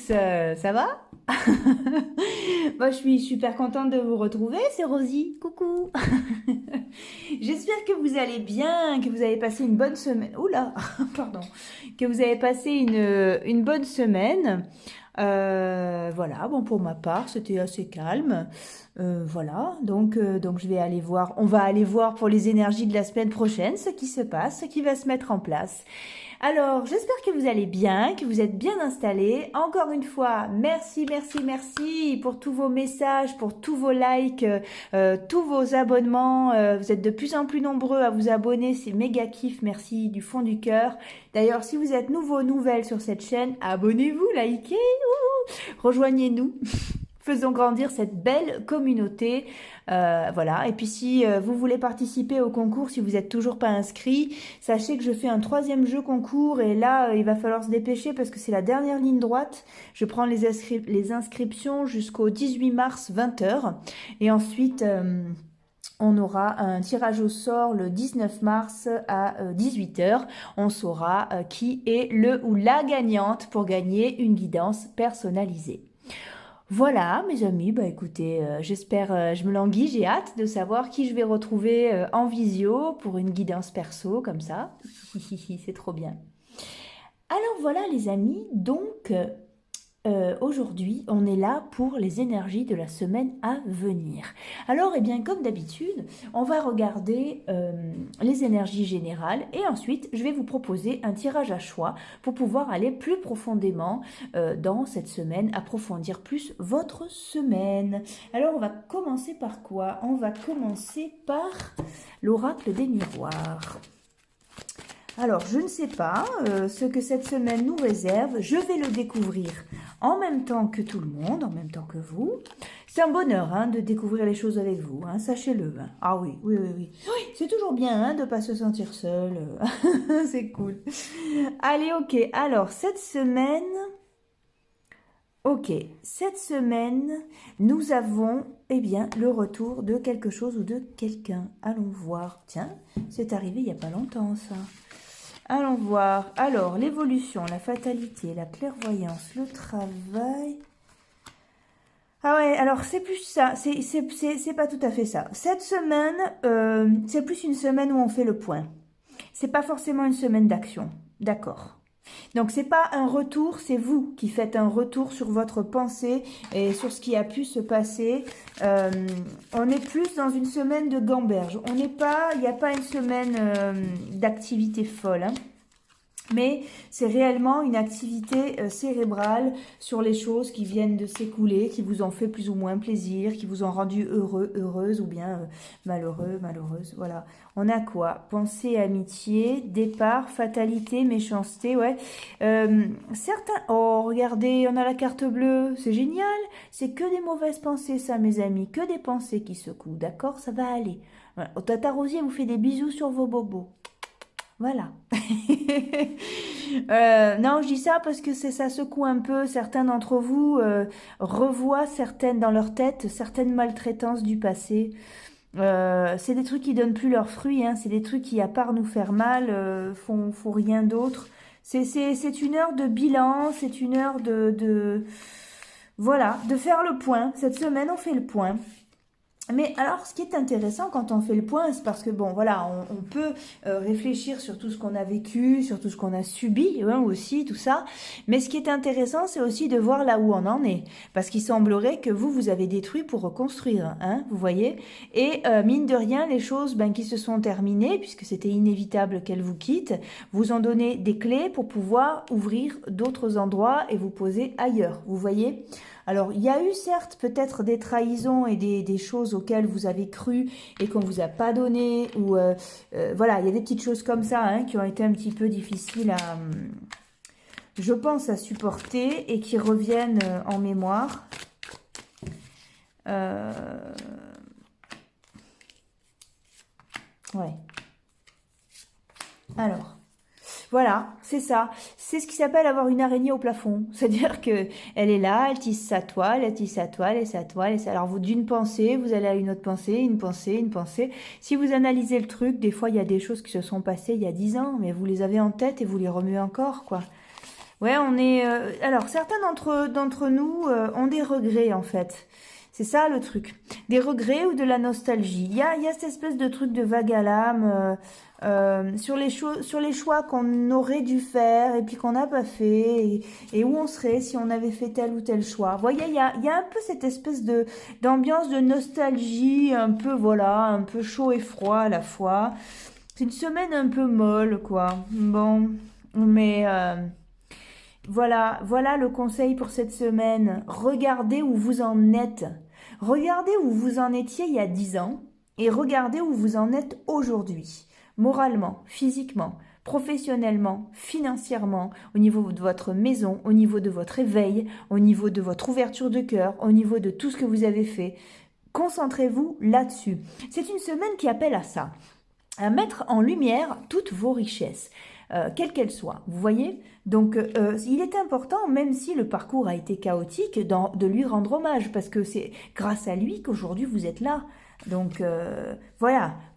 ça va? Moi, je suis super contente de vous retrouver, c'est Rosie, coucou. J'espère que vous allez bien, que vous avez passé une bonne semaine. Oula, pardon. Que vous avez passé une bonne semaine. Voilà, bon, pour ma part, c'était assez calme. Voilà, donc je vais aller voir, on va aller voir pour les énergies de la semaine prochaine ce qui se passe, ce qui va se mettre en place. Alors, j'espère que vous allez bien, que vous êtes bien installés. Encore une fois, merci, merci, merci pour tous vos messages, pour tous vos likes, tous vos abonnements. Vous êtes de plus en plus nombreux à vous abonner, c'est méga kiff, merci du fond du cœur. D'ailleurs, si vous êtes nouveau, nouvelle sur cette chaîne, abonnez-vous, likez, rejoignez-nous. Faisons grandir cette belle communauté. Voilà. Et puis si vous voulez participer au concours, si vous n'êtes toujours pas inscrit, sachez que je fais un 3e jeu concours et là, il va falloir se dépêcher parce que c'est la dernière ligne droite. Je prends les inscriptions jusqu'au 18 mars 20h et ensuite... on aura un tirage au sort le 19 mars à 18h. On saura qui est le ou la gagnante pour gagner une guidance personnalisée. Voilà, mes amis, bah écoutez, j'espère, je me languis, j'ai hâte de savoir qui je vais retrouver en visio pour une guidance perso, comme ça. C'est trop bien. Alors voilà, les amis, donc aujourd'hui, on est là pour les énergies de la semaine à venir. Alors, eh bien, comme d'habitude, on va regarder les énergies générales et ensuite, je vais vous proposer un tirage à choix pour pouvoir aller plus profondément dans cette semaine, approfondir plus votre semaine. Alors, on va commencer par quoi? On va commencer par l'oracle des miroirs. Alors, je ne sais pas ce que cette semaine nous réserve. Je vais le découvrir en même temps que tout le monde, en même temps que vous. C'est un bonheur de découvrir les choses avec vous, sachez-le. Ah oui, oui, oui, oui. Oui, c'est toujours bien de ne pas se sentir seul. C'est cool. Allez, ok. Alors, cette semaine... Ok, cette semaine, nous avons, eh bien, le retour de quelque chose ou de quelqu'un. Allons voir. Tiens, c'est arrivé il n'y a pas longtemps, ça. Allons voir. Alors, l'évolution, la fatalité, la clairvoyance, le travail. Ah ouais, alors c'est plus ça. C'est pas tout à fait ça. Cette semaine, c'est plus une semaine où on fait le point. C'est pas forcément une semaine d'action. D'accord. Donc, c'est pas un retour, c'est vous qui faites un retour sur votre pensée et sur ce qui a pu se passer. On est plus dans une semaine de gamberge. On n'est pas, il n'y a pas une semaine d'activité folle. Mais c'est réellement une activité cérébrale sur les choses qui viennent de s'écouler, qui vous ont fait plus ou moins plaisir, qui vous ont rendu heureux, heureuse ou bien malheureux, malheureuse. Voilà. On a quoi? Pensée, amitié, départ, fatalité, méchanceté, ouais. Certains... Oh, regardez, on a la carte bleue. C'est génial. C'est que des mauvaises pensées, ça, mes amis. Que des pensées qui secouent. D'accord? Ça va aller. Voilà. Tata Rosier vous fait des bisous sur vos bobos. Voilà. Non, je dis ça parce que ça secoue un peu. Certains d'entre vous revoient certaines dans leur tête, certaines maltraitances du passé. C'est des trucs qui donnent plus leurs fruits. C'est des trucs qui, à part nous faire mal, font rien d'autre. C'est une heure de bilan, c'est une heure voilà, de faire le point. Cette semaine, on fait le point. Mais alors, ce qui est intéressant quand on fait le point, c'est parce que, bon, voilà, on peut réfléchir sur tout ce qu'on a vécu, sur tout ce qu'on a subi, aussi, tout ça. Mais ce qui est intéressant, c'est aussi de voir là où on en est. Parce qu'il semblerait que vous avez détruit pour reconstruire, vous voyez. Et mine de rien, les choses qui se sont terminées, puisque c'était inévitable qu'elles vous quittent, vous ont donné des clés pour pouvoir ouvrir d'autres endroits et vous poser ailleurs, vous voyez. Alors, il y a eu certes peut-être des trahisons et des choses auxquelles vous avez cru et qu'on ne vous a pas donné. Ou voilà, il y a des petites choses comme ça qui ont été un petit peu difficiles à, je pense, à supporter et qui reviennent en mémoire. Ouais. Alors... Voilà, c'est ça. C'est ce qui s'appelle avoir une araignée au plafond. C'est-à-dire que elle est là, elle tisse sa toile, elle tisse sa toile et sa toile. Et ça. Alors, vous, d'une pensée, vous allez à une autre pensée, une pensée, une pensée. Si vous analysez le truc, des fois, il y a des choses qui se sont passées il y a 10 ans, mais vous les avez en tête et vous les remuez encore, quoi. Ouais, on est. Alors, certains d'entre nous ont des regrets en fait. C'est ça le truc. Des regrets ou de la nostalgie. Il y a cette espèce de truc de vague à l'âme sur les choix qu'on aurait dû faire et puis qu'on n'a pas fait et où on serait si on avait fait tel ou tel choix. Vous voyez, il y a un peu cette espèce d'ambiance de nostalgie, un peu voilà, un peu chaud et froid à la fois. C'est une semaine un peu molle, quoi. Bon, mais voilà le conseil pour cette semaine. Regardez où vous en êtes. Regardez où vous en étiez il y a 10 ans et regardez où vous en êtes aujourd'hui. Moralement, physiquement, professionnellement, financièrement, au niveau de votre maison, au niveau de votre éveil, au niveau de votre ouverture de cœur, au niveau de tout ce que vous avez fait. Concentrez-vous là-dessus. C'est une semaine qui appelle à ça, à mettre en lumière toutes vos richesses, quelles qu'elles soient. Vous voyez? Donc, il est important, même si le parcours a été chaotique, de lui rendre hommage, parce que c'est grâce à lui qu'aujourd'hui vous êtes là. Donc,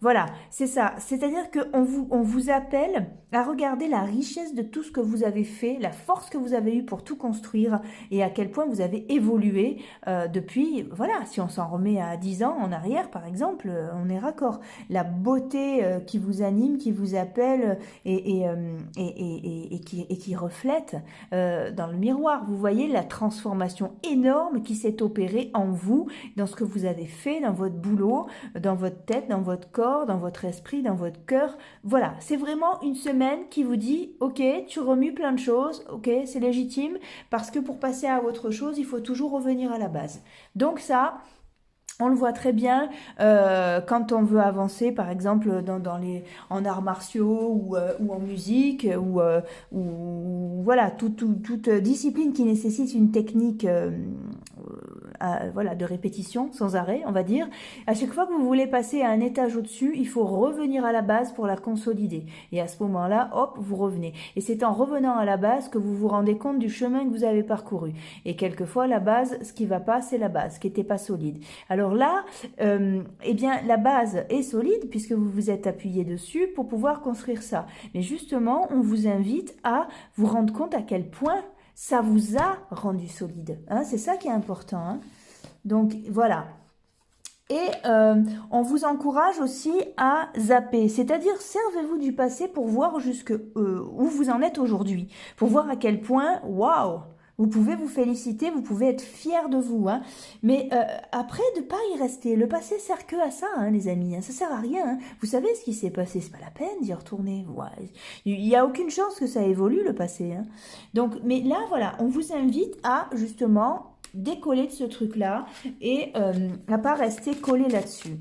voilà, c'est ça. C'est-à-dire on vous appelle à regarder la richesse de tout ce que vous avez fait, la force que vous avez eue pour tout construire et à quel point vous avez évolué depuis, voilà, si on s'en remet à 10 ans en arrière, par exemple, on est raccord. La beauté qui vous anime, qui vous appelle et qui reflète dans le miroir. Vous voyez la transformation énorme qui s'est opérée en vous, dans ce que vous avez fait, dans votre boulot, dans votre tête, dans votre corps, dans votre esprit, dans votre cœur. Voilà, c'est vraiment une semaine qui vous dit, ok, tu remues plein de choses, ok, c'est légitime, parce que pour passer à autre chose, il faut toujours revenir à la base. Donc ça, on le voit très bien quand on veut avancer, par exemple en arts martiaux ou en musique ou voilà toute discipline qui nécessite une technique voilà de répétition sans arrêt, on va dire. À chaque fois que vous voulez passer à un étage au-dessus, il faut revenir à la base pour la consolider. Et à ce moment-là, hop, vous revenez. Et c'est en revenant à la base que vous vous rendez compte du chemin que vous avez parcouru. Et quelquefois, la base, ce qui va pas, c'est la base, qui n'était pas solide. Alors là, eh bien, la base est solide puisque vous vous êtes appuyé dessus pour pouvoir construire ça. Mais justement, on vous invite à vous rendre compte à quel point ça vous a rendu solide. Hein, c'est ça qui est important. Hein. Donc, voilà. Et on vous encourage aussi à zapper, c'est-à-dire servez-vous du passé pour voir jusque où vous en êtes aujourd'hui, pour voir à quel point, waouh, vous pouvez vous féliciter, vous pouvez être fier de vous, hein. Mais après, de pas y rester. Le passé sert que à ça, hein, les amis. Hein. Ça sert à rien. Hein. Vous savez ce qui s'est passé, c'est pas la peine d'y retourner. Ouais. Il y a aucune chance que ça évolue le passé. Hein. Donc, mais là, voilà, on vous invite à justement décoller de ce truc-là et à pas rester collé là-dessus.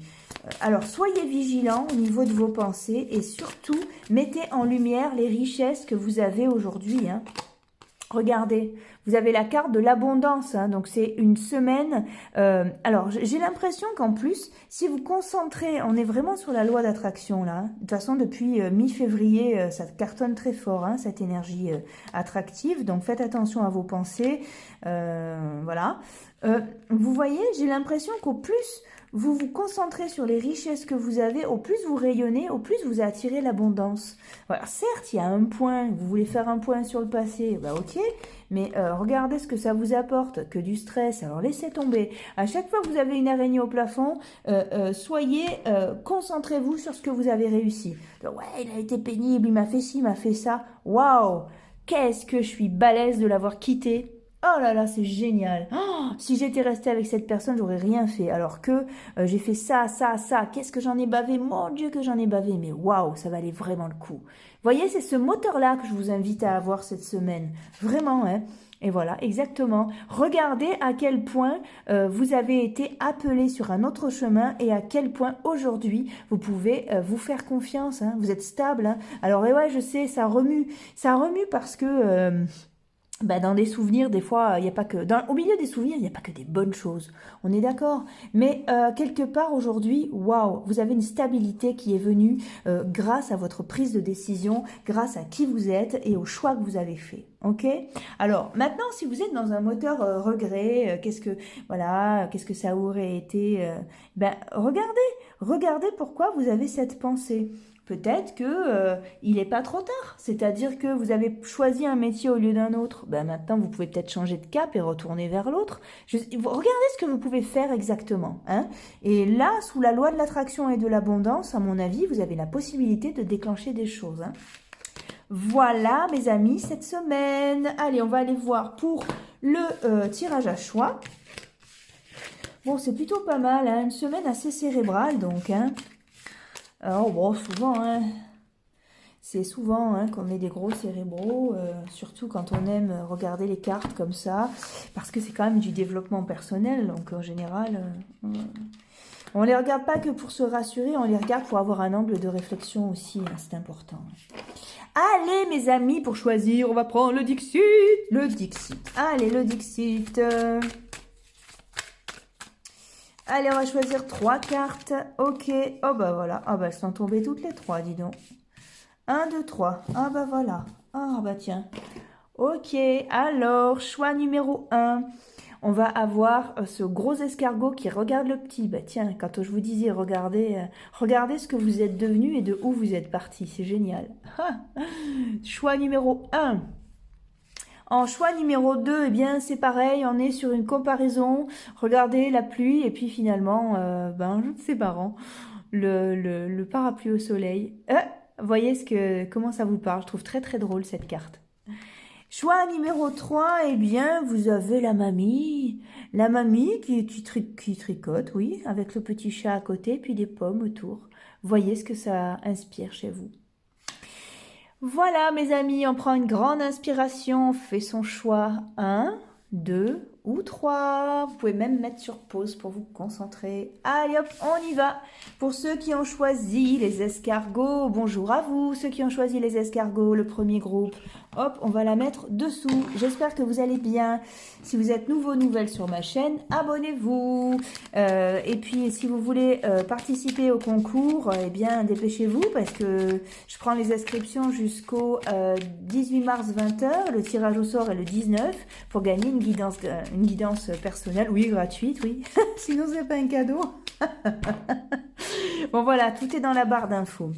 Alors, soyez vigilants au niveau de vos pensées et surtout, mettez en lumière les richesses que vous avez aujourd'hui, hein. Regardez, vous avez la carte de l'abondance, hein, donc c'est une semaine. Alors, j'ai l'impression qu'en plus, si vous concentrez, on est vraiment sur la loi d'attraction là. Hein. De toute façon, depuis mi-février, ça cartonne très fort, hein, cette énergie attractive. Donc, faites attention à vos pensées. Voilà. Vous voyez, j'ai l'impression qu'au plus vous vous concentrez sur les richesses que vous avez, au plus vous rayonnez, au plus vous attirez l'abondance. Voilà, certes, il y a un point, vous voulez faire un point sur le passé, bah ok, mais regardez ce que ça vous apporte, que du stress, alors laissez tomber. À chaque fois que vous avez une araignée au plafond, concentrez-vous sur ce que vous avez réussi. Ouais, il a été pénible, il m'a fait ci, il m'a fait ça. Waouh, qu'est-ce que je suis balèze de l'avoir quitté. Oh là là, c'est génial. Oh, si j'étais restée avec cette personne, j'aurais rien fait. Alors que j'ai fait ça, ça, ça. Qu'est-ce que j'en ai bavé? Mon Dieu que j'en ai bavé. Mais waouh, ça valait vraiment le coup. Vous voyez, c'est ce moteur-là que je vous invite à avoir cette semaine. Vraiment, hein. Et voilà, exactement. Regardez à quel point vous avez été appelé sur un autre chemin et à quel point aujourd'hui vous pouvez vous faire confiance. Hein. Vous êtes stable. Hein. Alors, et ouais, je sais, ça remue. Ça remue parce que... dans des souvenirs, des fois, il n'y a pas que... au milieu des souvenirs, il n'y a pas que des bonnes choses. On est d'accord. Mais quelque part, aujourd'hui, waouh, vous avez une stabilité qui est venue grâce à votre prise de décision, grâce à qui vous êtes et aux choix que vous avez faits. Ok? Alors, maintenant, si vous êtes dans un moteur regret, qu'est-ce que ça aurait été, ben, regardez pourquoi vous avez cette pensée. Peut-être que il n'est pas trop tard. C'est-à-dire que vous avez choisi un métier au lieu d'un autre. Ben, maintenant, vous pouvez peut-être changer de cap et retourner vers l'autre. Regardez ce que vous pouvez faire exactement, hein. Et là, sous la loi de l'attraction et de l'abondance, à mon avis, vous avez la possibilité de déclencher des choses, hein. Voilà, mes amis, cette semaine. Allez, on va aller voir pour le tirage à choix. Bon, c'est plutôt pas mal, hein. Une semaine assez cérébrale, donc, hein. Alors, bon, souvent, hein. C'est souvent hein, qu'on met des gros cérébraux, surtout quand on aime regarder les cartes comme ça, parce que c'est quand même du développement personnel, donc en général, on les regarde pas que pour se rassurer, on les regarde pour avoir un angle de réflexion aussi, hein, c'est important. Allez mes amis, pour choisir, on va prendre le Dixit. Le Dixit. Allez, le Dixit. Allez, on va choisir 3 cartes. Ok. Oh bah voilà. Ah bah elles sont tombées toutes les 3, dis donc. 1, 2, 3. Ah bah voilà. Ah bah tiens. Ok. Alors, choix numéro 1. On va avoir ce gros escargot qui regarde le petit. Bah tiens, quand je vous disais, regardez ce que vous êtes devenu et de où vous êtes parti. C'est génial. Choix numéro 1. En choix numéro 2, eh bien c'est pareil, on est sur une comparaison. Regardez la pluie et puis finalement, c'est marrant. Le parapluie au soleil. Voyez comment ça vous parle. Je trouve très très drôle cette carte. Choix numéro 3, eh bien, vous avez la mamie. La mamie qui tricote, oui, avec le petit chat à côté, puis des pommes autour. Voyez ce que ça inspire chez vous. Voilà, mes amis, on prend une grande inspiration, on fait son choix. 1, 2 ou 3. Vous pouvez même mettre sur pause pour vous concentrer. Allez hop, on y va. Pour ceux qui ont choisi les escargots, bonjour à vous. Ceux qui ont choisi les escargots, le premier groupe. Hop, on va la mettre dessous. J'espère que vous allez bien. Si vous êtes nouvelle sur ma chaîne, abonnez-vous. Et puis, si vous voulez participer au concours, eh bien, dépêchez-vous parce que je prends les inscriptions jusqu'au 18 mars 20h. Le tirage au sort est le 19 pour gagner une guidance personnelle. Oui, gratuite, oui. Sinon, c'est pas un cadeau. Bon, voilà, tout est dans la barre d'infos.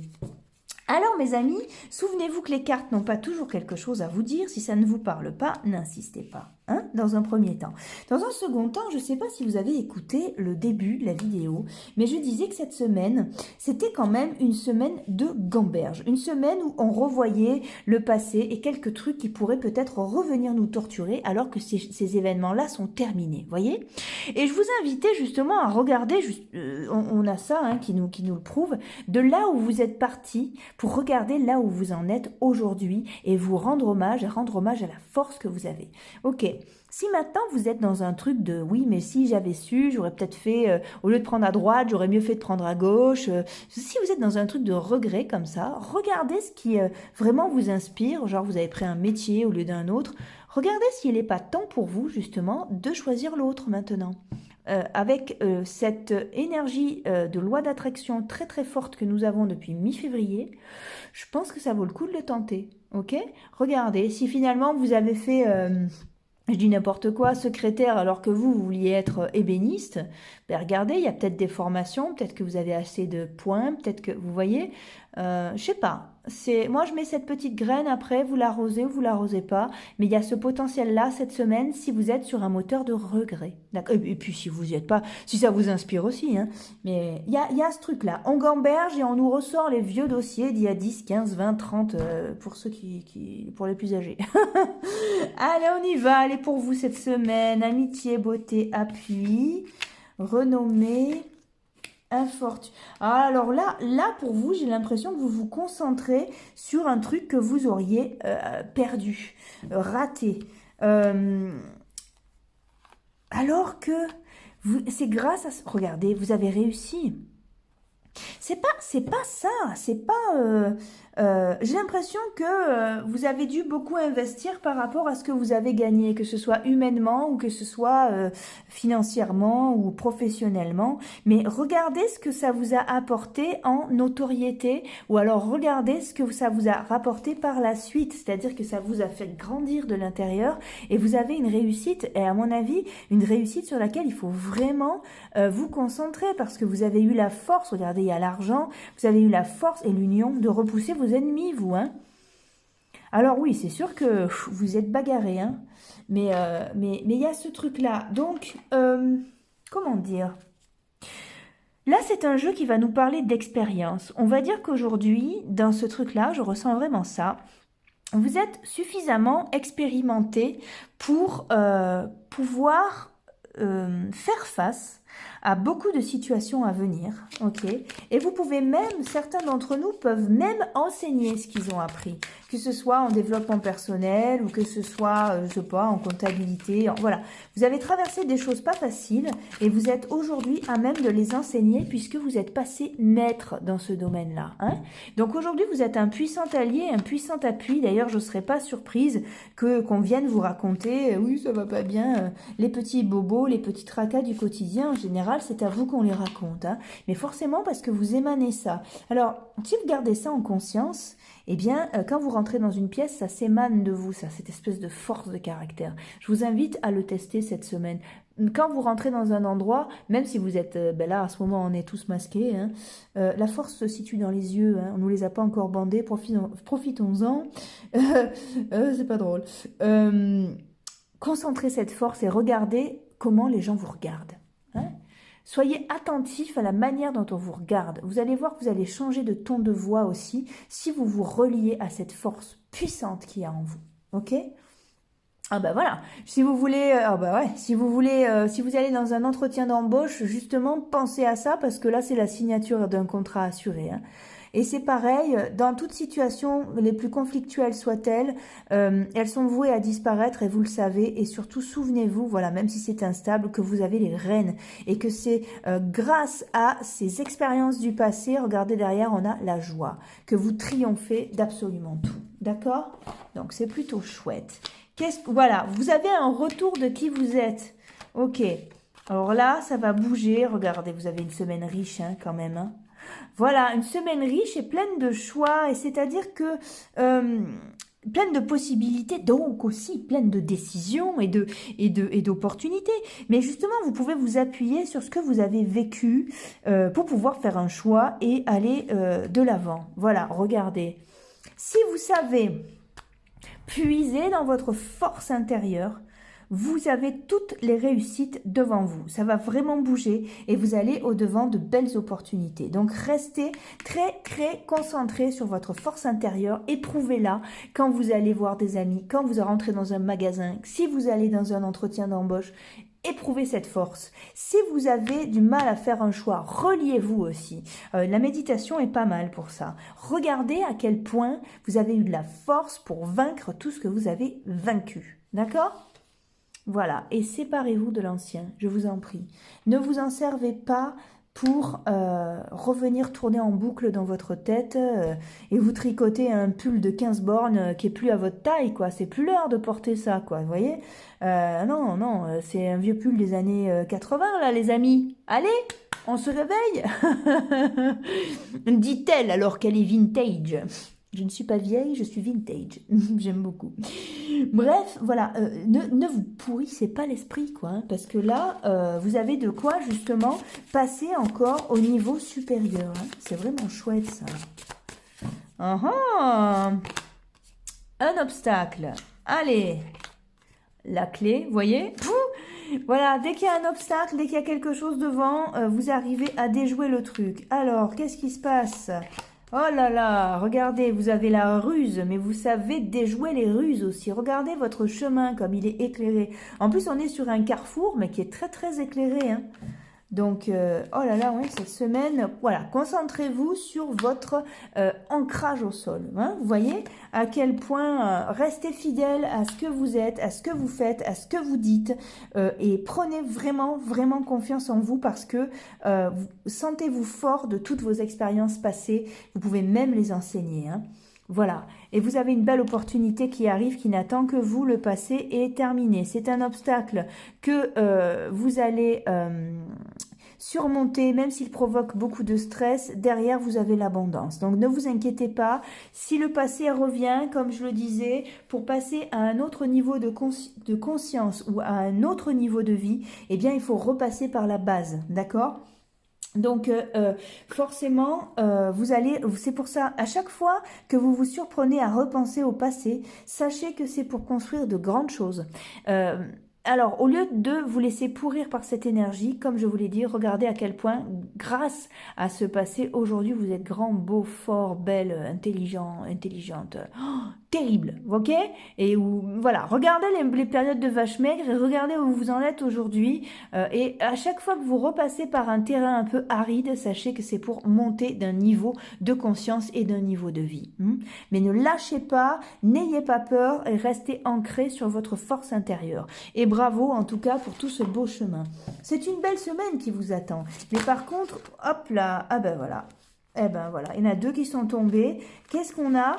Alors mes amis, souvenez-vous que les cartes n'ont pas toujours quelque chose à vous dire. Si ça ne vous parle pas, n'insistez pas, hein, dans un premier temps. Dans un second temps, je ne sais pas si vous avez écouté le début de la vidéo, mais je disais que cette semaine, c'était quand même une semaine de gamberge. Une semaine où on revoyait le passé et quelques trucs qui pourraient peut-être revenir nous torturer alors que ces événements-là sont terminés, voyez. Et je vous invitais justement à regarder, on a ça hein, qui nous le prouve, de là où vous êtes parti pour regarder là où vous en êtes aujourd'hui et vous rendre hommage à la force que vous avez. Ok, si maintenant vous êtes dans un truc de oui, mais si j'avais su, j'aurais peut-être fait, au lieu de prendre à droite, j'aurais mieux fait de prendre à gauche. Si vous êtes dans un truc de regret comme ça, regardez ce qui vraiment vous inspire, genre vous avez pris un métier au lieu d'un autre. Regardez s'il n'est pas temps pour vous justement de choisir l'autre maintenant. Avec cette énergie de loi d'attraction très très forte que nous avons depuis mi-février, je pense que ça vaut le coup de le tenter. Ok? Regardez, si finalement vous avez fait, je dis n'importe quoi, secrétaire alors que vous vouliez être ébéniste, ben regardez, il y a peut-être des formations, peut-être que vous avez assez de points, peut-être que vous voyez, je sais pas. Moi, je mets cette petite graine, après, vous l'arrosez ou vous l'arrosez pas. Mais il y a ce potentiel-là, cette semaine, si vous êtes sur un moteur de regret. Et puis, si vous y êtes pas, si ça vous inspire aussi. Hein. Mais il y a ce truc-là. On gamberge et on nous ressort les vieux dossiers d'il y a 10, 15, 20, 30, pour ceux pour les plus âgés. Allez, on y va. Allez, pour vous, cette semaine. Amitié, beauté, appui, renommée... Infortune. Alors là pour vous, j'ai l'impression que vous vous concentrez sur un truc que vous auriez perdu, raté. Alors que c'est grâce à... Regardez, vous avez réussi. C'est pas ça, c'est pas. J'ai l'impression que vous avez dû beaucoup investir par rapport à ce que vous avez gagné, que ce soit humainement ou que ce soit financièrement ou professionnellement. Mais regardez ce que ça vous a apporté en notoriété, ou alors regardez ce que ça vous a rapporté par la suite. C'est-à-dire que ça vous a fait grandir de l'intérieur et vous avez une réussite, et à mon avis, une réussite sur laquelle il faut vraiment vous concentrer parce que vous avez eu la force. Regardez, il y a l'argent, vous avez eu la force et l'union de repousser vos ennemis, vous, hein. Alors oui, c'est sûr que vous êtes bagarré, hein. Mais il y a ce truc-là. Donc, comment dire? Là, c'est un jeu qui va nous parler d'expérience. On va dire qu'aujourd'hui, dans ce truc-là, je ressens vraiment ça. Vous êtes suffisamment expérimenté pour pouvoir faire face à beaucoup de situations à venir, ok? Et vous pouvez même, certains d'entre nous peuvent même enseigner ce qu'ils ont appris, que ce soit en développement personnel ou que ce soit, je sais pas, en comptabilité, voilà. Vous avez traversé des choses pas faciles et vous êtes aujourd'hui à même de les enseigner puisque vous êtes passé maître dans ce domaine-là, hein? Donc aujourd'hui, vous êtes un puissant allié, un puissant appui. D'ailleurs, je ne serais pas surprise qu'on vienne vous raconter, oui, ça va pas bien, les petits bobos, les petits tracas du quotidien. En général, c'est à vous qu'on les raconte, hein. Mais forcément parce que vous émanez ça. Alors, si vous gardez ça en conscience, eh bien, quand vous rentrez dans une pièce, ça s'émane de vous, ça, cette espèce de force de caractère. Je vous invite à le tester cette semaine. Quand vous rentrez dans un endroit, même si vous êtes, là, à ce moment, on est tous masqués, hein, la force se situe dans les yeux, hein, on ne nous les a pas encore bandés, profitons-en. C'est pas drôle. Concentrez cette force et regardez comment les gens vous regardent, hein. Soyez attentif à la manière dont on vous regarde. Vous allez voir que vous allez changer de ton de voix aussi si vous vous reliez à cette force puissante qu'il y a en vous. Ok ? Ah bah voilà, si vous voulez, si vous voulez, si vous allez dans un entretien d'embauche, justement, pensez à ça parce que là, c'est la signature d'un contrat assuré, hein. Et c'est pareil, dans toute situation, les plus conflictuelles soient-elles, elles sont vouées à disparaître et vous le savez. Et surtout, souvenez-vous, voilà, même si c'est instable, que vous avez les rênes et que c'est grâce à ces expériences du passé, regardez derrière, on a la joie, que vous triomphez d'absolument tout. D'accord? Donc, c'est plutôt chouette. Voilà, vous avez un retour de qui vous êtes. Ok, alors là, ça va bouger. Regardez, vous avez une semaine riche, hein, quand même, hein. Voilà, une semaine riche et pleine de choix, et c'est-à-dire que pleine de possibilités, donc aussi pleine de décisions et d'opportunités. Mais justement, vous pouvez vous appuyer sur ce que vous avez vécu pour pouvoir faire un choix et aller de l'avant. Voilà, regardez. Si vous savez puiser dans votre force intérieure, vous avez toutes les réussites devant vous. Ça va vraiment bouger et vous allez au-devant de belles opportunités. Donc, restez très, très concentrés sur votre force intérieure. Éprouvez-la quand vous allez voir des amis, quand vous rentrez dans un magasin, si vous allez dans un entretien d'embauche. Éprouvez cette force. Si vous avez du mal à faire un choix, reliez-vous aussi. La méditation est pas mal pour ça. Regardez à quel point vous avez eu de la force pour vaincre tout ce que vous avez vaincu. D'accord ? Voilà, et séparez-vous de l'ancien, je vous en prie. Ne vous en servez pas pour revenir tourner en boucle dans votre tête et vous tricoter un pull de 15 bornes qui est plus à votre taille, quoi. C'est plus l'heure de porter ça, quoi, vous voyez. Non, c'est un vieux pull des années 80, là, les amis. Allez, on se réveille. Dit-elle alors qu'elle est vintage. Je ne suis pas vieille, je suis vintage. J'aime beaucoup. Bref, voilà, ne vous pourrissez pas l'esprit, quoi, hein, parce que là, vous avez de quoi, justement, passer encore au niveau supérieur, hein. C'est vraiment chouette, ça. Un obstacle. Allez, la clé, vous voyez? Pouh, voilà, dès qu'il y a un obstacle, dès qu'il y a quelque chose devant, vous arrivez à déjouer le truc. Alors, qu'est-ce qui se passe ? Oh là là, regardez, vous avez la ruse, mais vous savez déjouer les ruses aussi. Regardez votre chemin comme il est éclairé. En plus, on est sur un carrefour, mais qui est très très éclairé, hein. Donc, oh là là, oui, cette semaine, voilà, concentrez-vous sur votre ancrage au sol. Hein, vous voyez à quel point restez fidèle à ce que vous êtes, à ce que vous faites, à ce que vous dites, et prenez vraiment, vraiment confiance en vous parce que sentez-vous fort de toutes vos expériences passées. Vous pouvez même les enseigner. Hein. Voilà, et vous avez une belle opportunité qui arrive, qui n'attend que vous, le passé est terminé. C'est un obstacle que vous allez surmonter, même s'il provoque beaucoup de stress, derrière vous avez l'abondance. Donc ne vous inquiétez pas, si le passé revient, comme je le disais, pour passer à un autre niveau de conscience ou à un autre niveau de vie, eh bien il faut repasser par la base, d'accord ? Donc forcément, c'est pour ça, à chaque fois que vous vous surprenez à repenser au passé, sachez que c'est pour construire de grandes choses. Alors, au lieu de vous laisser pourrir par cette énergie, comme je vous l'ai dit, regardez à quel point, grâce à ce passé, aujourd'hui, vous êtes grand, beau, fort, belle, intelligent, intelligente. Oh, terrible, ok? Et voilà, regardez les périodes de vache maigre et regardez où vous en êtes aujourd'hui. Et à chaque fois que vous repassez par un terrain un peu aride, sachez que c'est pour monter d'un niveau de conscience et d'un niveau de vie. Mais ne lâchez pas, n'ayez pas peur et restez ancré sur votre force intérieure. Et bravo en tout cas pour tout ce beau chemin. C'est une belle semaine qui vous attend. Mais par contre, hop là, ah ben voilà. Eh ben voilà, il y en a 2 qui sont tombés. Qu'est-ce qu'on a?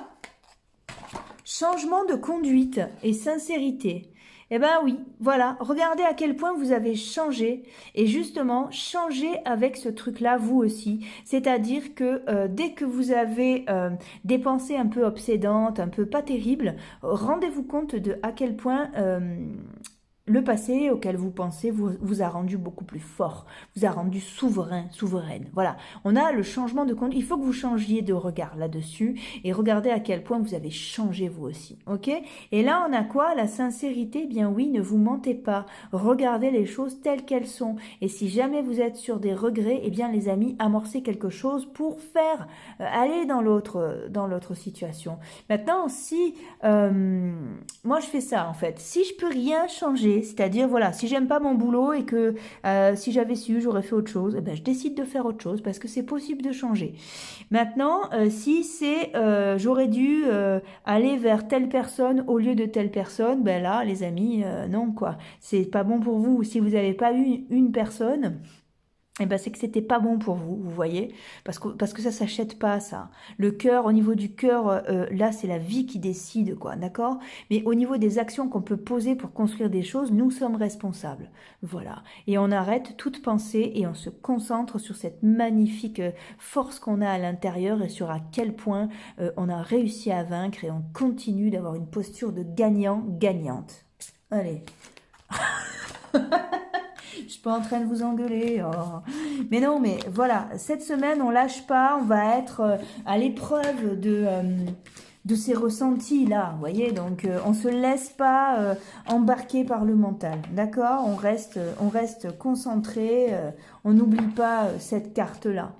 Changement de conduite et sincérité. Eh ben oui, voilà, regardez à quel point vous avez changé et justement changé avec ce truc-là vous aussi. C'est-à-dire que dès que vous avez des pensées un peu obsédantes, un peu pas terribles, rendez-vous compte de à quel point le passé auquel vous pensez vous a rendu beaucoup plus fort, vous a rendu souverain, souveraine. Voilà, on a le changement de conduite. Il faut que vous changiez de regard là-dessus et regardez à quel point vous avez changé vous aussi, ok? Et là, on a quoi? La sincérité. Eh bien oui, ne vous mentez pas. Regardez les choses telles qu'elles sont. Et si jamais vous êtes sur des regrets, eh bien les amis, amorcez quelque chose pour faire aller dans l'autre situation. Maintenant, si moi je fais ça en fait, si je peux rien changer, c'est-à-dire voilà, si j'aime pas mon boulot et que si j'avais su j'aurais fait autre chose, eh ben, je décide de faire autre chose parce que c'est possible de changer. Maintenant, si c'est j'aurais dû aller vers telle personne au lieu de telle personne, ben là les amis, non quoi, c'est pas bon pour vous. Si vous n'avez pas eu une personne, eh ben c'est que c'était pas bon pour vous, vous voyez, parce que ça s'achète pas ça. Le cœur, au niveau du cœur, là c'est la vie qui décide, quoi, d'accord? Mais au niveau des actions qu'on peut poser pour construire des choses, nous sommes responsables, voilà. Et on arrête toute pensée et on se concentre sur cette magnifique force qu'on a à l'intérieur et sur à quel point on a réussi à vaincre et on continue d'avoir une posture de gagnant-gagnante. Allez. Je suis pas en train de vous engueuler. Oh. Mais non, mais voilà, cette semaine, on lâche pas, on va être à l'épreuve de ces ressentis-là, vous voyez. Donc, on se laisse pas embarquer par le mental, d'accord? On reste concentré, on n'oublie pas cette carte-là.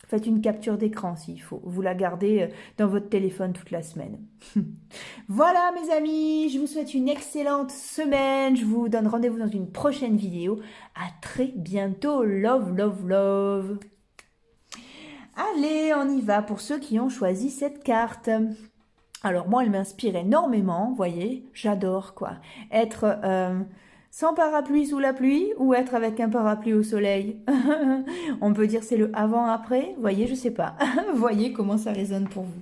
Faites une capture d'écran s'il faut. Vous la gardez dans votre téléphone toute la semaine. Voilà mes amis, je vous souhaite une excellente semaine. Je vous donne rendez-vous dans une prochaine vidéo. À très bientôt. Love, love, love. Allez, on y va pour ceux qui ont choisi cette carte. Alors moi, elle m'inspire énormément, vous voyez. J'adore quoi. Être... sans parapluie sous la pluie ou être avec un parapluie au soleil? On peut dire c'est le avant-après, vous voyez, je sais pas. Voyez comment ça résonne pour vous.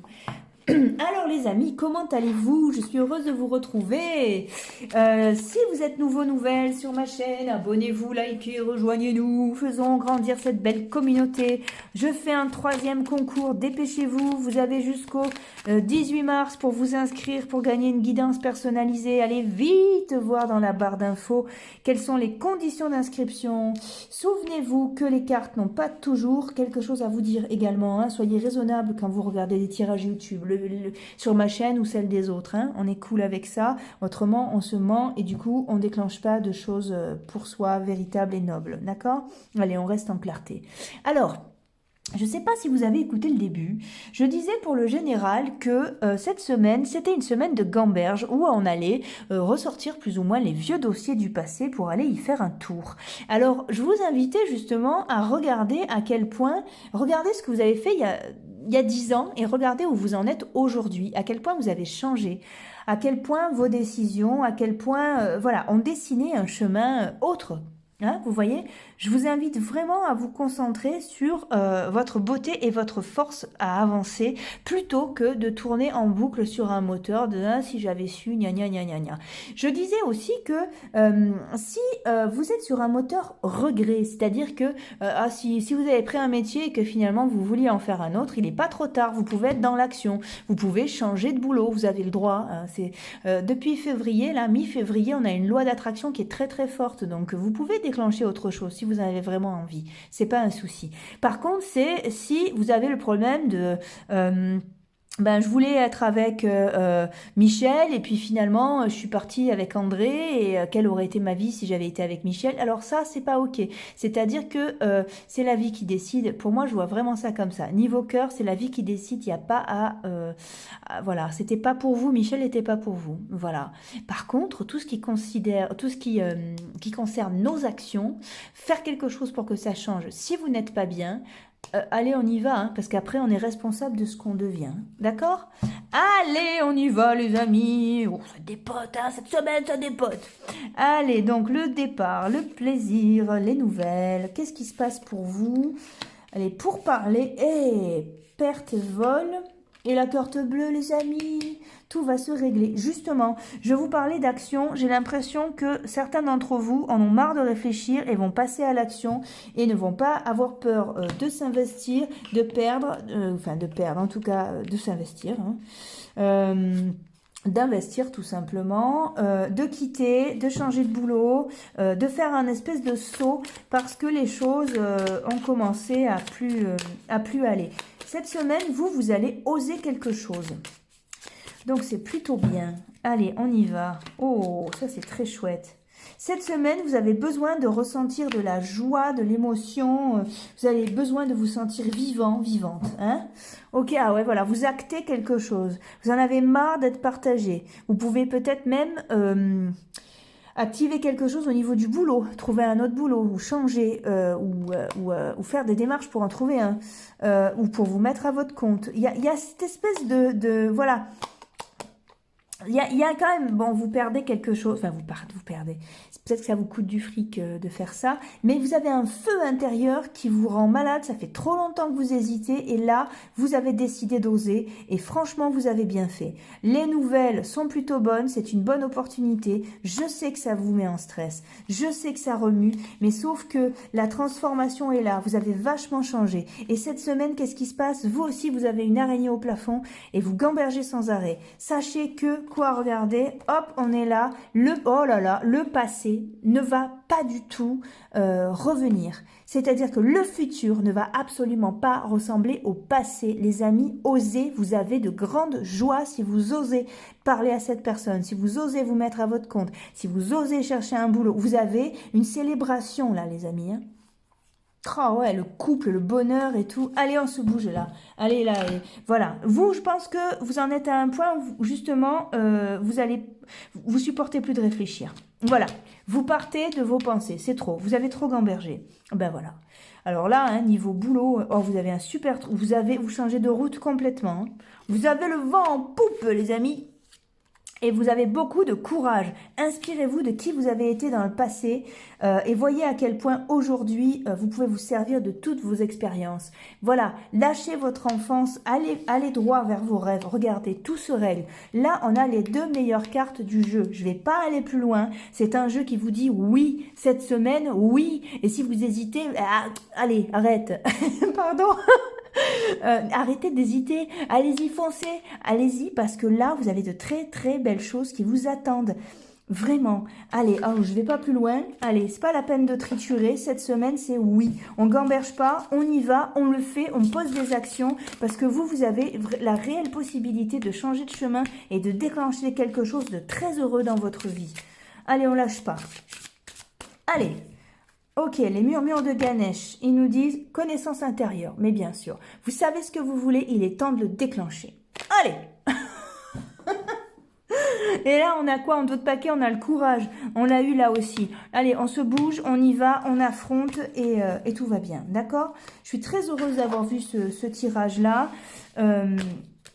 Alors les amis, comment allez-vous? Je suis heureuse de vous retrouver. Si vous êtes nouvelles sur ma chaîne, abonnez-vous, likez, rejoignez-nous. Faisons grandir cette belle communauté. Je fais un 3e concours, dépêchez-vous. Vous avez jusqu'au 18 mars pour vous inscrire, pour gagner une guidance personnalisée. Allez vite voir dans la barre d'infos quelles sont les conditions d'inscription. Souvenez-vous que les cartes n'ont pas toujours quelque chose à vous dire également. Hein. Soyez raisonnable quand vous regardez des tirages YouTube. Sur ma chaîne ou celle des autres, hein. On est cool avec ça, autrement on se ment et du coup on déclenche pas de choses pour soi véritables et nobles, d'accord? Allez, on reste en clarté. Alors, je ne sais pas si vous avez écouté le début, Je disais pour le général que cette semaine, c'était une semaine de gamberge où on allait ressortir plus ou moins les vieux dossiers du passé pour aller y faire un tour. Alors, je vous invitais justement à regarder à quel point, regardez ce que vous avez fait il y a 10 ans et regardez où vous en êtes aujourd'hui, à quel point vous avez changé, à quel point vos décisions, à quel point, voilà, ont dessiné un chemin autre. Hein, vous voyez, je vous invite vraiment à vous concentrer sur votre beauté et votre force à avancer plutôt que de tourner en boucle sur un moteur de ah, si j'avais su, gna gna gna gna gna. Je disais aussi que si vous êtes sur un moteur regret, c'est-à-dire que si vous avez pris un métier et que finalement vous vouliez en faire un autre, il n'est pas trop tard, vous pouvez être dans l'action, vous pouvez changer de boulot, vous avez le droit. Hein, depuis février, là, mi-février, on a une loi d'attraction qui est très très forte, donc vous pouvez déclencher autre chose si vous en avez vraiment envie, c'est pas un souci. Par contre, c'est si vous avez le problème de ben, je voulais être avec Michel et puis finalement je suis partie avec André et quelle aurait été ma vie si j'avais été avec Michel. Alors ça c'est pas ok, c'est-à-dire que c'est la vie qui décide. Pour moi je vois vraiment ça comme ça. Niveau cœur c'est la vie qui décide, il n'y a pas voilà, c'était pas pour vous, Michel n'était pas pour vous. Voilà. Par contre tout ce qui concerne nos actions, faire quelque chose pour que ça change. Si vous n'êtes pas bien, allez, on y va, hein, parce qu'après, on est responsable de ce qu'on devient. D'accord? Allez, on y va, les amis. Oh, ça dépote, hein, cette semaine, ça dépote. Allez, donc, le départ, le plaisir, les nouvelles. Qu'est-ce qui se passe pour vous? Allez, pour parler, perte, vol. Et la carte bleue, les amis, tout va se régler. Justement, je vous parlais d'action. J'ai l'impression que certains d'entre vous en ont marre de réfléchir et vont passer à l'action et ne vont pas avoir peur de s'investir, de perdre, en tout cas, de s'investir. Hein. D'investir tout simplement, de quitter, de changer de boulot, de faire un espèce de saut parce que les choses ont commencé à plus aller. Cette semaine, vous allez oser quelque chose. Donc, c'est plutôt bien. Allez, on y va. Oh, ça, c'est très chouette. Cette semaine, vous avez besoin de ressentir de la joie, de l'émotion. Vous avez besoin de vous sentir vivant, vivante. Hein? Ok, ah ouais, voilà, vous actez quelque chose. Vous en avez marre d'être partagé. Vous pouvez peut-être même activer quelque chose au niveau du boulot, trouver un autre boulot, ou changer, ou faire des démarches pour en trouver un, ou pour vous mettre à votre compte. Il y a cette espèce de voilà. Il y a quand même, bon, vous perdez quelque chose, enfin vous perdez, peut-être que ça vous coûte du fric de faire ça, mais vous avez un feu intérieur qui vous rend malade, ça fait trop longtemps que vous hésitez, et là, vous avez décidé d'oser, et franchement, vous avez bien fait. Les nouvelles sont plutôt bonnes, c'est une bonne opportunité, je sais que ça vous met en stress, je sais que ça remue, mais sauf que la transformation est là, vous avez vachement changé, et cette semaine, qu'est-ce qui se passe? Vous aussi, vous avez une araignée au plafond, et vous gambergez sans arrêt. Sachez que quoi, regardez, hop, on est là, oh là là, le passé ne va pas du tout revenir. C'est-à-dire que le futur ne va absolument pas ressembler au passé. Les amis, osez, vous avez de grandes joies si vous osez parler à cette personne, si vous osez vous mettre à votre compte, si vous osez chercher un boulot. Vous avez une célébration là, les amis, hein. Oh ouais, le couple, le bonheur et tout. Allez, on se bouge là. Allez là, allez. Voilà. Vous, je pense que vous en êtes à un point où justement, vous supportez plus de réfléchir. Voilà. Vous partez de vos pensées. C'est trop. Vous avez trop gambergé. Ben voilà. Alors là, hein, niveau boulot, oh, vous avez un super... Vous changez de route complètement. Hein. Vous avez le vent en poupe, les amis. Et vous avez beaucoup de courage. Inspirez-vous de qui vous avez été dans le passé et voyez à quel point aujourd'hui vous pouvez vous servir de toutes vos expériences. Voilà, lâchez votre enfance, allez droit vers vos rêves. Regardez, tout se règle. Là, on a les 2 meilleures cartes du jeu. Je ne vais pas aller plus loin. C'est un jeu qui vous dit oui, cette semaine, oui. Et si vous hésitez, allez, arrête. Pardon. Arrêtez d'hésiter, allez-y, foncez, allez-y, parce que là, vous avez de très très belles choses qui vous attendent. Vraiment, allez, oh, je vais pas plus loin, allez, c'est pas la peine de triturer, cette semaine c'est oui, on gamberge pas, on y va, on le fait, on pose des actions, parce que vous avez la réelle possibilité de changer de chemin et de déclencher quelque chose de très heureux dans votre vie. Allez, on lâche pas. Allez, Ok, les murmures de Ganesh, ils nous disent connaissance intérieure, mais bien sûr, vous savez ce que vous voulez, il est temps de le déclencher. Allez! Et là, on a quoi en d'autres paquets? On a le courage, on l'a eu là aussi. Allez, on se bouge, on y va, on affronte et tout va bien, d'accord? Je suis très heureuse d'avoir vu ce tirage-là.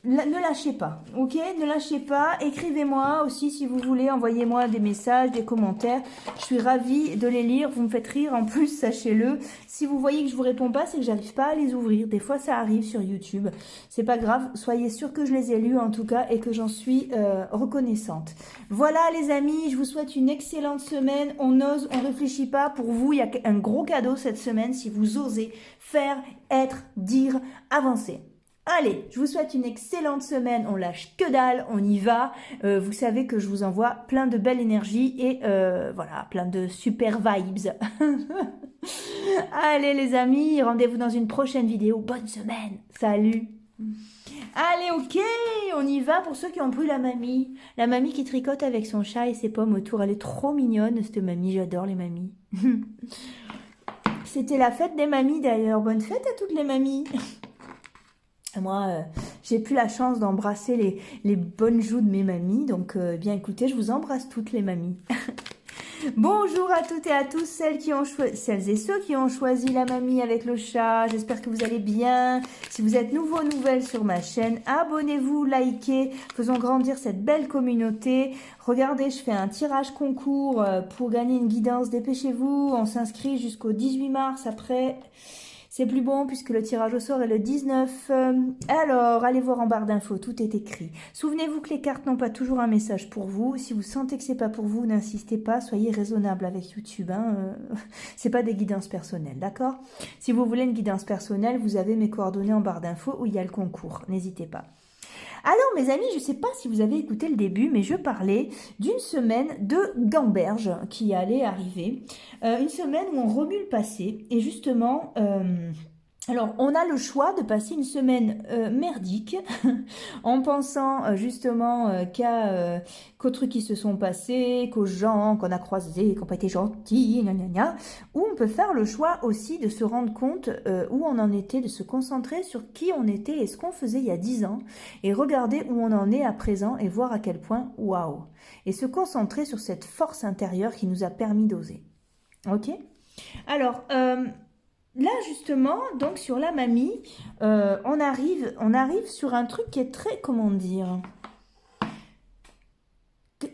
Ne lâchez pas, ok? Ne lâchez pas. Écrivez-moi aussi si vous voulez. Envoyez-moi des messages, des commentaires. Je suis ravie de les lire. Vous me faites rire en plus, sachez-le. Si vous voyez que je vous réponds pas, c'est que j'arrive pas à les ouvrir. Des fois, ça arrive sur YouTube. C'est pas grave. Soyez sûrs que je les ai lus en tout cas et que j'en suis reconnaissante. Voilà les amis, je vous souhaite une excellente semaine. On ose, on réfléchit pas. Pour vous, il y a un gros cadeau cette semaine si vous osez faire, être, dire, avancer. Allez, je vous souhaite une excellente semaine, on lâche que dalle, on y va. Vous savez que je vous envoie plein de belle énergie et voilà, plein de super vibes. Allez les amis, rendez-vous dans une prochaine vidéo. Bonne semaine, salut. Allez, ok, on y va pour ceux qui ont pris la mamie. La mamie qui tricote avec son chat et ses pommes autour. Elle est trop mignonne, cette mamie, j'adore les mamies. C'était la fête des mamies d'ailleurs. Bonne fête à toutes les mamies. Moi, j'ai plus la chance d'embrasser les bonnes joues de mes mamies. Donc, bien écoutez, je vous embrasse toutes les mamies. Bonjour à toutes et à tous, celles et ceux qui ont choisi la mamie avec le chat. J'espère que vous allez bien. Si vous êtes nouvelles sur ma chaîne, abonnez-vous, likez. Faisons grandir cette belle communauté. Regardez, je fais un tirage concours pour gagner une guidance. Dépêchez-vous, on s'inscrit jusqu'au 18 mars. Après... c'est plus bon puisque le tirage au sort est le 19. Alors, allez voir en barre d'infos, tout est écrit. Souvenez-vous que les cartes n'ont pas toujours un message pour vous. Si vous sentez que c'est pas pour vous, n'insistez pas, soyez raisonnable avec YouTube. Hein. C'est pas des guidances personnelles, d'accord? Si vous voulez une guidance personnelle, vous avez mes coordonnées en barre d'infos où il y a le concours. N'hésitez pas. Alors mes amis, je ne sais pas si vous avez écouté le début, mais je parlais d'une semaine de gamberge qui allait arriver. Une semaine où on remue le passé et justement... alors, on a le choix de passer une semaine merdique en pensant justement qu'aux trucs qui se sont passés, qu'aux gens qu'on a croisés, qui n'ont pas été gentils, gna gna gna. Ou on peut faire le choix aussi de se rendre compte où on en était, de se concentrer sur qui on était et ce qu'on faisait il y a 10 ans et regarder où on en est à présent et voir à quel point, waouh! Et se concentrer sur cette force intérieure qui nous a permis d'oser. Ok? Alors... là, justement, donc sur la mamie, on arrive sur un truc qui est très, comment dire,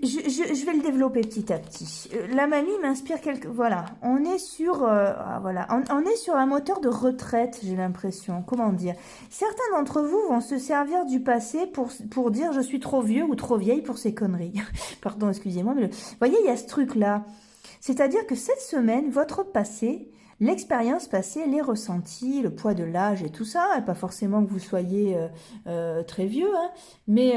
je vais le développer petit à petit. La mamie m'inspire quelque... Voilà, on est sur, voilà, on est sur un moteur de retraite, j'ai l'impression. Comment dire? Certains d'entre vous vont se servir du passé pour dire je suis trop vieux ou trop vieille pour ces conneries. Pardon, excusez-moi, mais vous voyez, il y a ce truc-là. C'est-à-dire que cette semaine, votre passé... l'expérience passée, les ressentis, le poids de l'âge et tout ça, pas forcément que vous soyez très vieux, hein, mais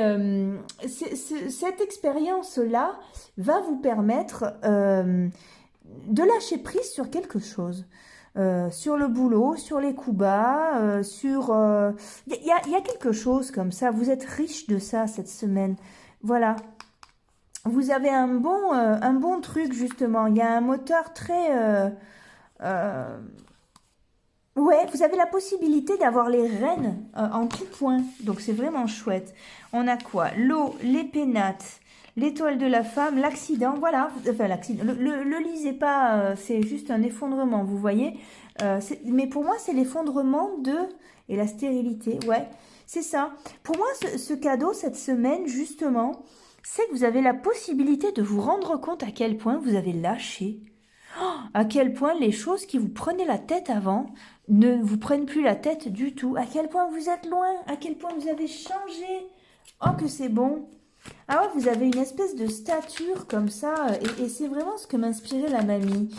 cette expérience-là va vous permettre de lâcher prise sur quelque chose. Sur le boulot, sur les coups bas, sur... Il y a quelque chose comme ça, vous êtes riche de ça cette semaine. Voilà. Vous avez un bon truc justement, il y a un moteur très... ouais, vous avez la possibilité d'avoir les rênes en tout point. Donc, c'est vraiment chouette. On a quoi? L'eau, les pénates, l'étoile de la femme, l'accident. Voilà. Enfin, l'accident. Le lisez pas, c'est juste un effondrement, vous voyez. Mais pour moi, c'est l'effondrement de... Et la stérilité, ouais. C'est ça. Pour moi, ce cadeau, cette semaine, justement, c'est que vous avez la possibilité de vous rendre compte à quel point vous avez lâché. À quel point les choses qui vous prenaient la tête avant ne vous prennent plus la tête du tout. À quel point vous êtes loin, à quel point vous avez changé. Oh, que c'est bon. Ah ouais, vous avez une espèce de stature comme ça. Et c'est vraiment ce que m'inspirait la mamie.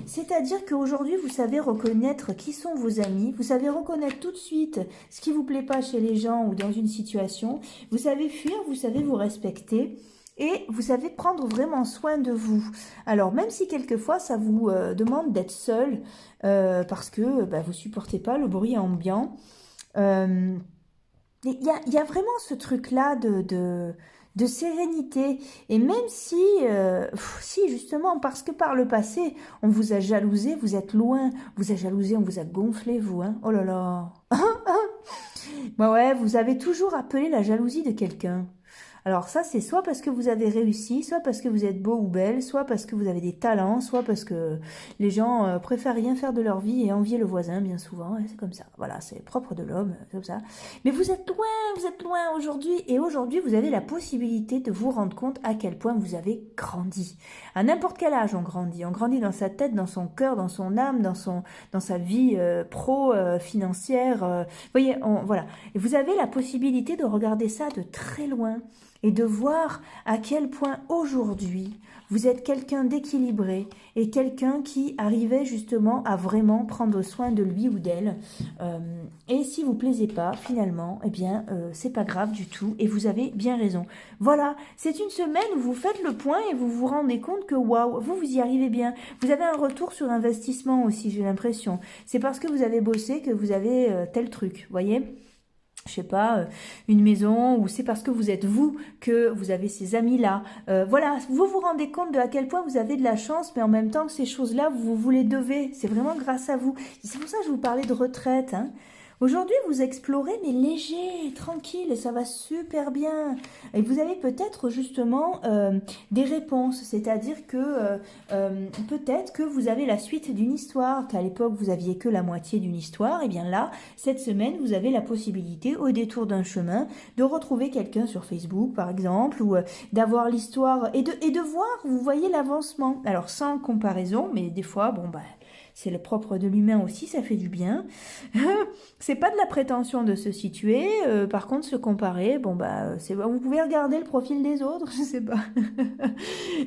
C'est-à-dire qu'aujourd'hui, vous savez reconnaître qui sont vos amis. Vous savez reconnaître tout de suite ce qui vous plaît pas chez les gens ou dans une situation. Vous savez fuir, vous savez vous respecter. Et vous savez prendre vraiment soin de vous. Alors, même si quelquefois, ça vous demande d'être seul, parce que vous supportez pas le bruit ambiant, il y a vraiment ce truc-là de sérénité. Et même si, si justement, parce que par le passé, on vous a jalousé, vous êtes loin, vous a jalousé, on vous a gonflé, vous, hein. Oh là là. Bah ouais, vous avez toujours appelé la jalousie de quelqu'un. Alors ça, c'est soit parce que vous avez réussi, soit parce que vous êtes beau ou belle, soit parce que vous avez des talents, soit parce que les gens préfèrent rien faire de leur vie et envier le voisin, bien souvent. Ouais, c'est comme ça. Voilà, c'est propre de l'homme, c'est comme ça. Mais vous êtes loin aujourd'hui. Et aujourd'hui, vous avez la possibilité de vous rendre compte à quel point vous avez grandi. À n'importe quel âge, on grandit. On grandit dans sa tête, dans son cœur, dans son âme, dans sa vie financière. Vous voyez, voilà. Et vous avez la possibilité de regarder ça de très loin et de voir à quel point aujourd'hui vous êtes quelqu'un d'équilibré et quelqu'un qui arrivait justement à vraiment prendre soin de lui ou d'elle. Et si vous plaisez pas, finalement, eh bien, c'est pas grave du tout et vous avez bien raison. Voilà, c'est une semaine où vous faites le point et vous vous rendez compte que waouh, vous y arrivez bien. Vous avez un retour sur investissement aussi, j'ai l'impression. C'est parce que vous avez bossé que vous avez tel truc, voyez ? Je sais pas, une maison, ou c'est parce que vous êtes vous que vous avez ces amis-là. Voilà, vous vous rendez compte de à quel point vous avez de la chance, mais en même temps, ces choses-là, vous les devez. C'est vraiment grâce à vous. C'est pour ça que je vous parlais de retraite, hein. Aujourd'hui, vous explorez, mais léger, tranquille, ça va super bien. Et vous avez peut-être justement des réponses, c'est-à-dire que peut-être que vous avez la suite d'une histoire, qu'à l'époque vous aviez que la moitié d'une histoire, et bien là, cette semaine, vous avez la possibilité, au détour d'un chemin, de retrouver quelqu'un sur Facebook, par exemple, ou d'avoir l'histoire, et de voir, vous voyez l'avancement. Alors, sans comparaison, mais des fois, bon, bah, c'est le propre de l'humain aussi, ça fait du bien. C'est pas de la prétention de se situer, par contre se comparer, bon bah vous pouvez regarder le profil des autres, je sais pas,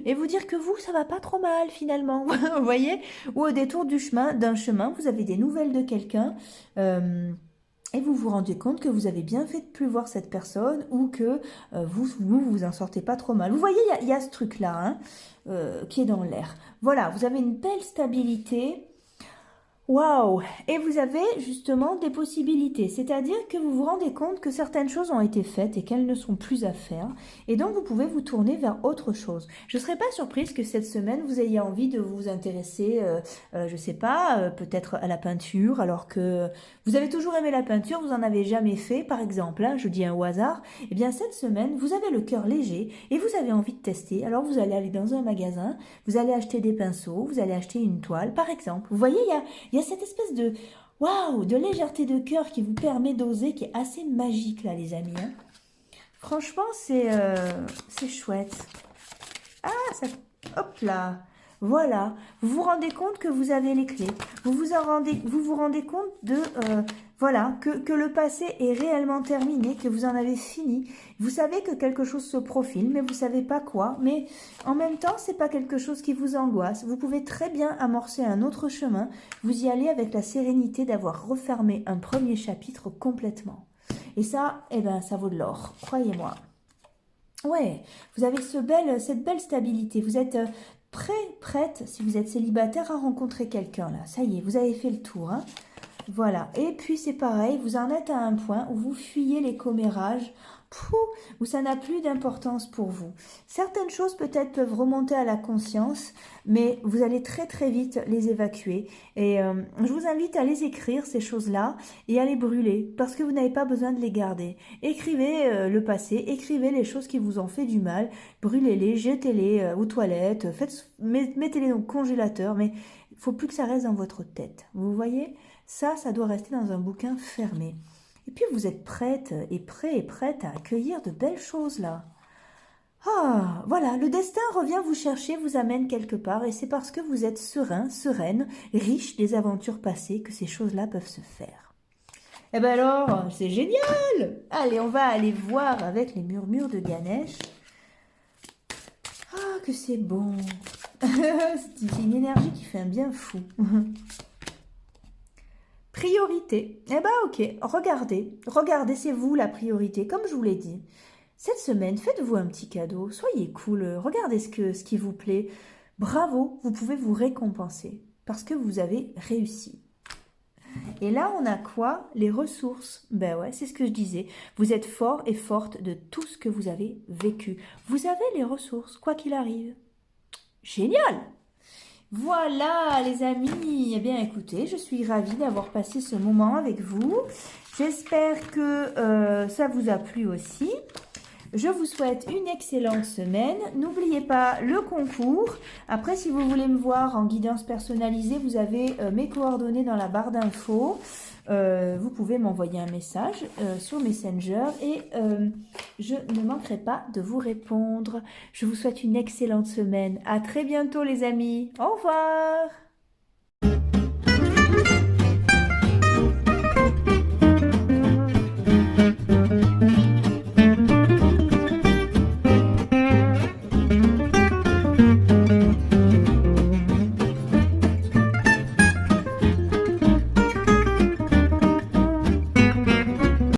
et vous dire que vous ça va pas trop mal finalement, vous voyez, ou au détour d'un chemin, vous avez des nouvelles de quelqu'un. Et vous vous rendez compte que vous avez bien fait de plus voir cette personne ou que vous en sortez pas trop mal. Vous voyez, il y a ce truc-là hein, qui est dans l'air. Voilà, vous avez une belle stabilité. Waouh! Et vous avez justement des possibilités, c'est-à-dire que vous vous rendez compte que certaines choses ont été faites et qu'elles ne sont plus à faire, et donc vous pouvez vous tourner vers autre chose. Je ne serais pas surprise que cette semaine vous ayez envie de vous intéresser, je ne sais pas, peut-être à la peinture, alors que vous avez toujours aimé la peinture, vous n'en avez jamais fait, par exemple, hein, je dis un au hasard. Eh bien cette semaine, vous avez le cœur léger et vous avez envie de tester, alors vous allez aller dans un magasin, vous allez acheter des pinceaux, vous allez acheter une toile, par exemple. Vous voyez, il y a cette espèce de waouh, de légèreté de cœur qui vous permet d'oser, qui est assez magique là, les amis. Hein. Franchement, c'est chouette. Ah, ça, hop là. Voilà. Vous vous rendez compte que vous avez les clés. Vous vous rendez compte de voilà que le passé est réellement terminé, que vous en avez fini. Vous savez que quelque chose se profile, mais vous savez pas quoi. Mais en même temps, c'est pas quelque chose qui vous angoisse. Vous pouvez très bien amorcer un autre chemin. Vous y allez avec la sérénité d'avoir refermé un premier chapitre complètement. Et ça, eh ben, ça vaut de l'or. Croyez-moi. Ouais, vous avez cette belle stabilité. Vous êtes prête, si vous êtes célibataire, à rencontrer quelqu'un là. Ça y est, vous avez fait le tour. Hein. Voilà. Et puis c'est pareil, vous en êtes à un point où vous fuyez les commérages, où ça n'a plus d'importance pour vous. Certaines choses peut-être peuvent remonter à la conscience, mais vous allez très très vite les évacuer. Et je vous invite à les écrire, ces choses-là, et à les brûler, parce que vous n'avez pas besoin de les garder. Écrivez le passé, écrivez les choses qui vous ont fait du mal, brûlez-les, jetez-les aux toilettes, mettez-les au congélateur, mais il ne faut plus que ça reste dans votre tête. Vous voyez ? Ça doit rester dans un bouquin fermé. Et puis vous êtes prête et prête à accueillir de belles choses là. Ah, voilà, le destin revient vous chercher, vous amène quelque part, et c'est parce que vous êtes serein, sereine, riche des aventures passées que ces choses-là peuvent se faire. Eh ben alors, c'est génial! Allez, on va aller voir avec les murmures de Ganesh. Ah, que c'est bon! C'est une énergie qui fait un bien fou. Priorité. Eh ben ok, regardez, c'est vous la priorité, comme je vous l'ai dit. Cette semaine, faites-vous un petit cadeau, soyez cool, regardez ce qui vous plaît. Bravo, vous pouvez vous récompenser, parce que vous avez réussi. Et là, on a quoi? Les ressources. Ben ouais, c'est ce que je disais. Vous êtes fort et forte de tout ce que vous avez vécu. Vous avez les ressources, quoi qu'il arrive. Génial! Voilà, les amis. Eh bien, écoutez, je suis ravie d'avoir passé ce moment avec vous. J'espère que ça vous a plu aussi. Je vous souhaite une excellente semaine. N'oubliez pas le concours. Après, si vous voulez me voir en guidance personnalisée, vous avez mes coordonnées dans la barre d'infos. Vous pouvez m'envoyer un message sur Messenger et je ne manquerai pas de vous répondre. Je vous souhaite une excellente semaine. À très bientôt les amis. Au revoir.